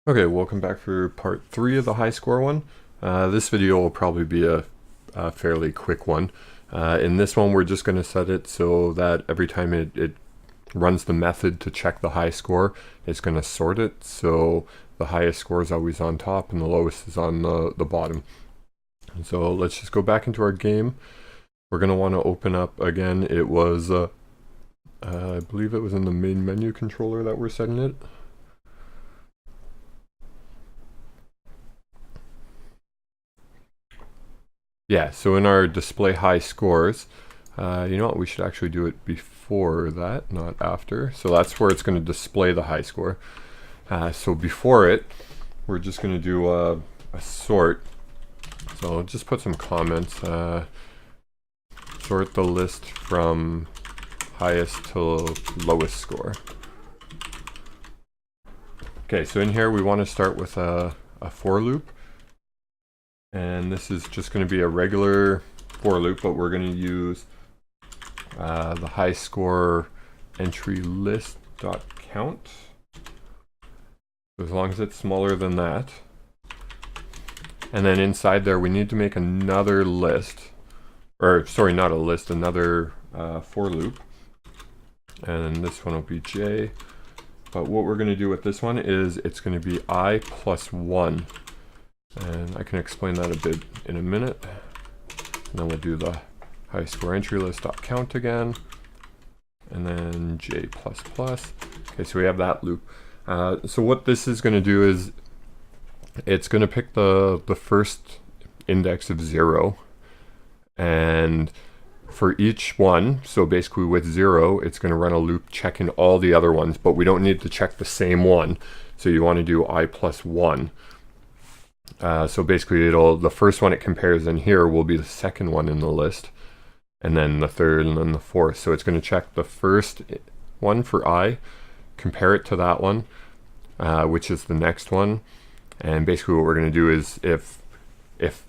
Okay, welcome back for part 3 of the high score one. This video will probably be a fairly quick one. In this one, we're just going to set it so that every time it runs the method to check the high score, it's going to sort it. So the highest score is always on top and the lowest is on the bottom. And so let's just go back into our game. We're going to want to open up again. It was, I believe it was in the main menu controller that we're setting it. Yeah, so in our display high scores, you know what, we should actually do it before that, not after. So that's where it's going to display the high score. So before it, we're just going to do a sort. So just put some comments. Sort the list from highest to lowest score. Okay, so in here we want to start with a for loop. And this is just going to be a regular for loop, but we're going to use the high score entry list dot count. So as long as it's smaller than that. And then inside there we need to make another list, or sorry, not a list, another for loop. And this one will be j. But what we're going to do with this one is it's going to be I plus 1. And I can explain that a bit in a minute. And then we'll do the high score entry list dot count again. And then j plus plus. Okay, so we have that loop. So what this is going to do is it's going to pick the first index of 0. And for each one, so basically with 0, it's going to run a loop checking all the other ones, but we don't need to check the same one. So you want to do I plus 1. So basically the first one it compares in here will be the second one in the list, and then the third, and then the fourth. So it's going to check the first one for I, compare it to that one, which is the next one. And basically what we're going to do is if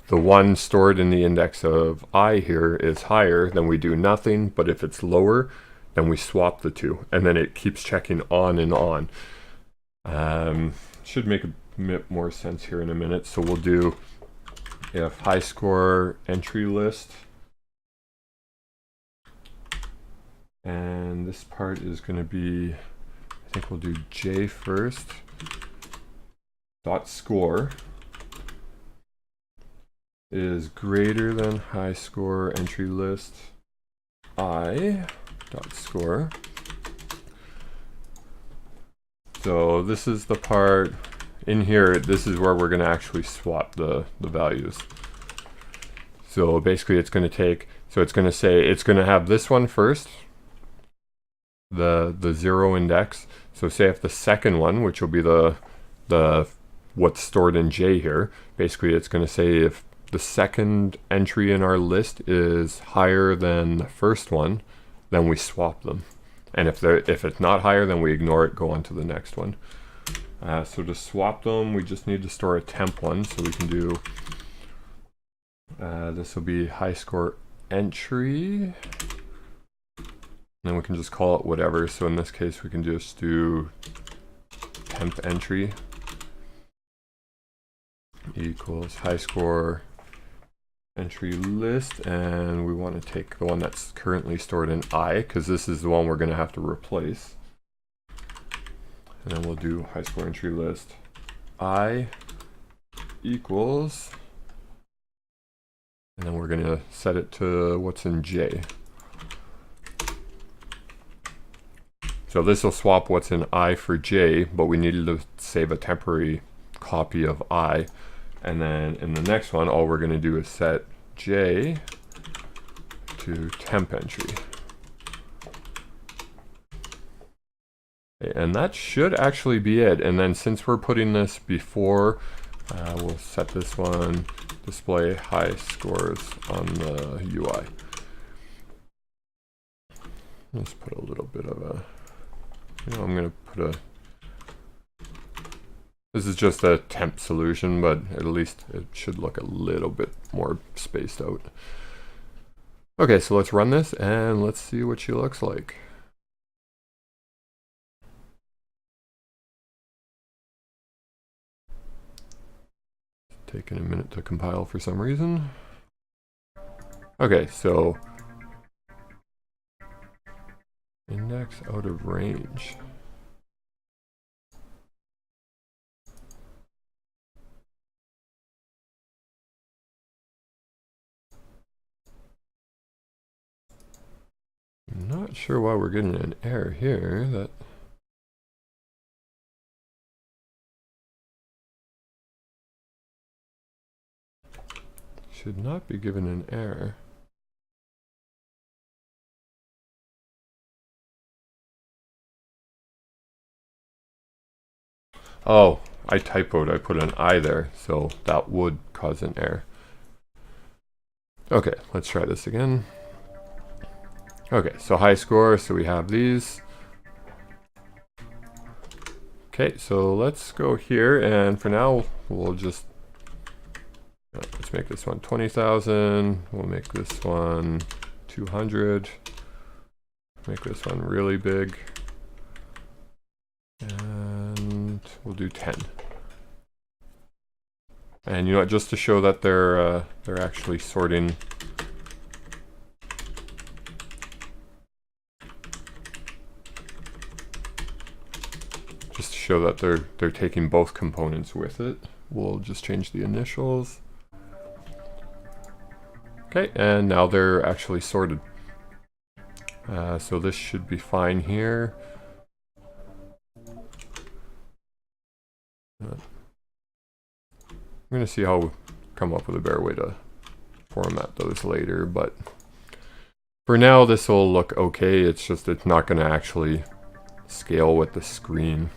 the one stored in the index of I here is higher, then we do nothing, but if it's lower, then we swap the two, and then it keeps checking on and on. Should make a bit more sense here in a minute. So we'll do if high score entry list, and this part is going to be, I think we'll do j first, dot score is greater than high score entry list I dot score. So this is the part in here. This is where we're going to actually swap the values. So basically it's going to take, so it's going to say, it's going to have this one first, the 0 index. So say if the second one, which will be the what's stored in j here, basically it's going to say if the second entry in our list is higher than the first one, then we swap them. And if it's not higher, then we ignore it, go on to the next one. So to swap them, we just need to store a temp one. So we can do, this will be high score entry. And then we can just call it whatever. So in this case, we can just do temp entry equals high score entry list, and we want to take the one that's currently stored in I, because this is the one we're going to have to replace. And then we'll do high score entry list I equals, and then we're going to set it to what's in j. So this will swap what's in I for j, but we needed to save a temporary copy of I. And then in the next one, all we're going to do is set j to temp entry. And that should actually be it. And then since we're putting this before, we'll set this one display high scores on the UI. Let's put a little bit of a, I'm going to put a, this is just a temp solution, but at least it should look a little bit more spaced out. Okay, so let's run this and let's see what she looks like. taking a minute to compile for some reason. Okay, so index out of range. I'm not sure why we're getting an error here. That should not be given an error. Oh, I typoed. I put an I there, so that would cause an error. Okay, let's try this again. Okay, so high score, so we have these. Okay, so let's go here, and for now, we'll just, let's make this one 20,000. We'll make this one 200. Make this one really big. And we'll do 10. And you know what, just to show that they're actually sorting. Just to show that they're taking both components with it, we'll just change the initials. Okay, and now they're actually sorted. So this should be fine here. I'm going to see how we come up with a better way to format those later, but for now this will look okay. It's just it's not going to actually scale with the screen.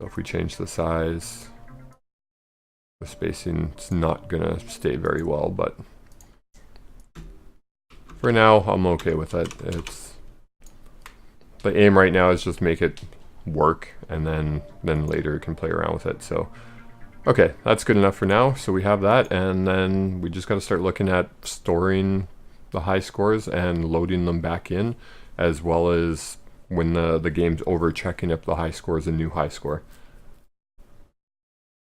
So if we change the size, the spacing, it's not going to stay very well, but for now I'm okay with it. It's the aim right now is just make it work, and then later you can play around with it. So okay, that's good enough for now. So we have that, and then we just got to start looking at storing the high scores and loading them back in, as well as when the game's over, checking if the high score is a new high score.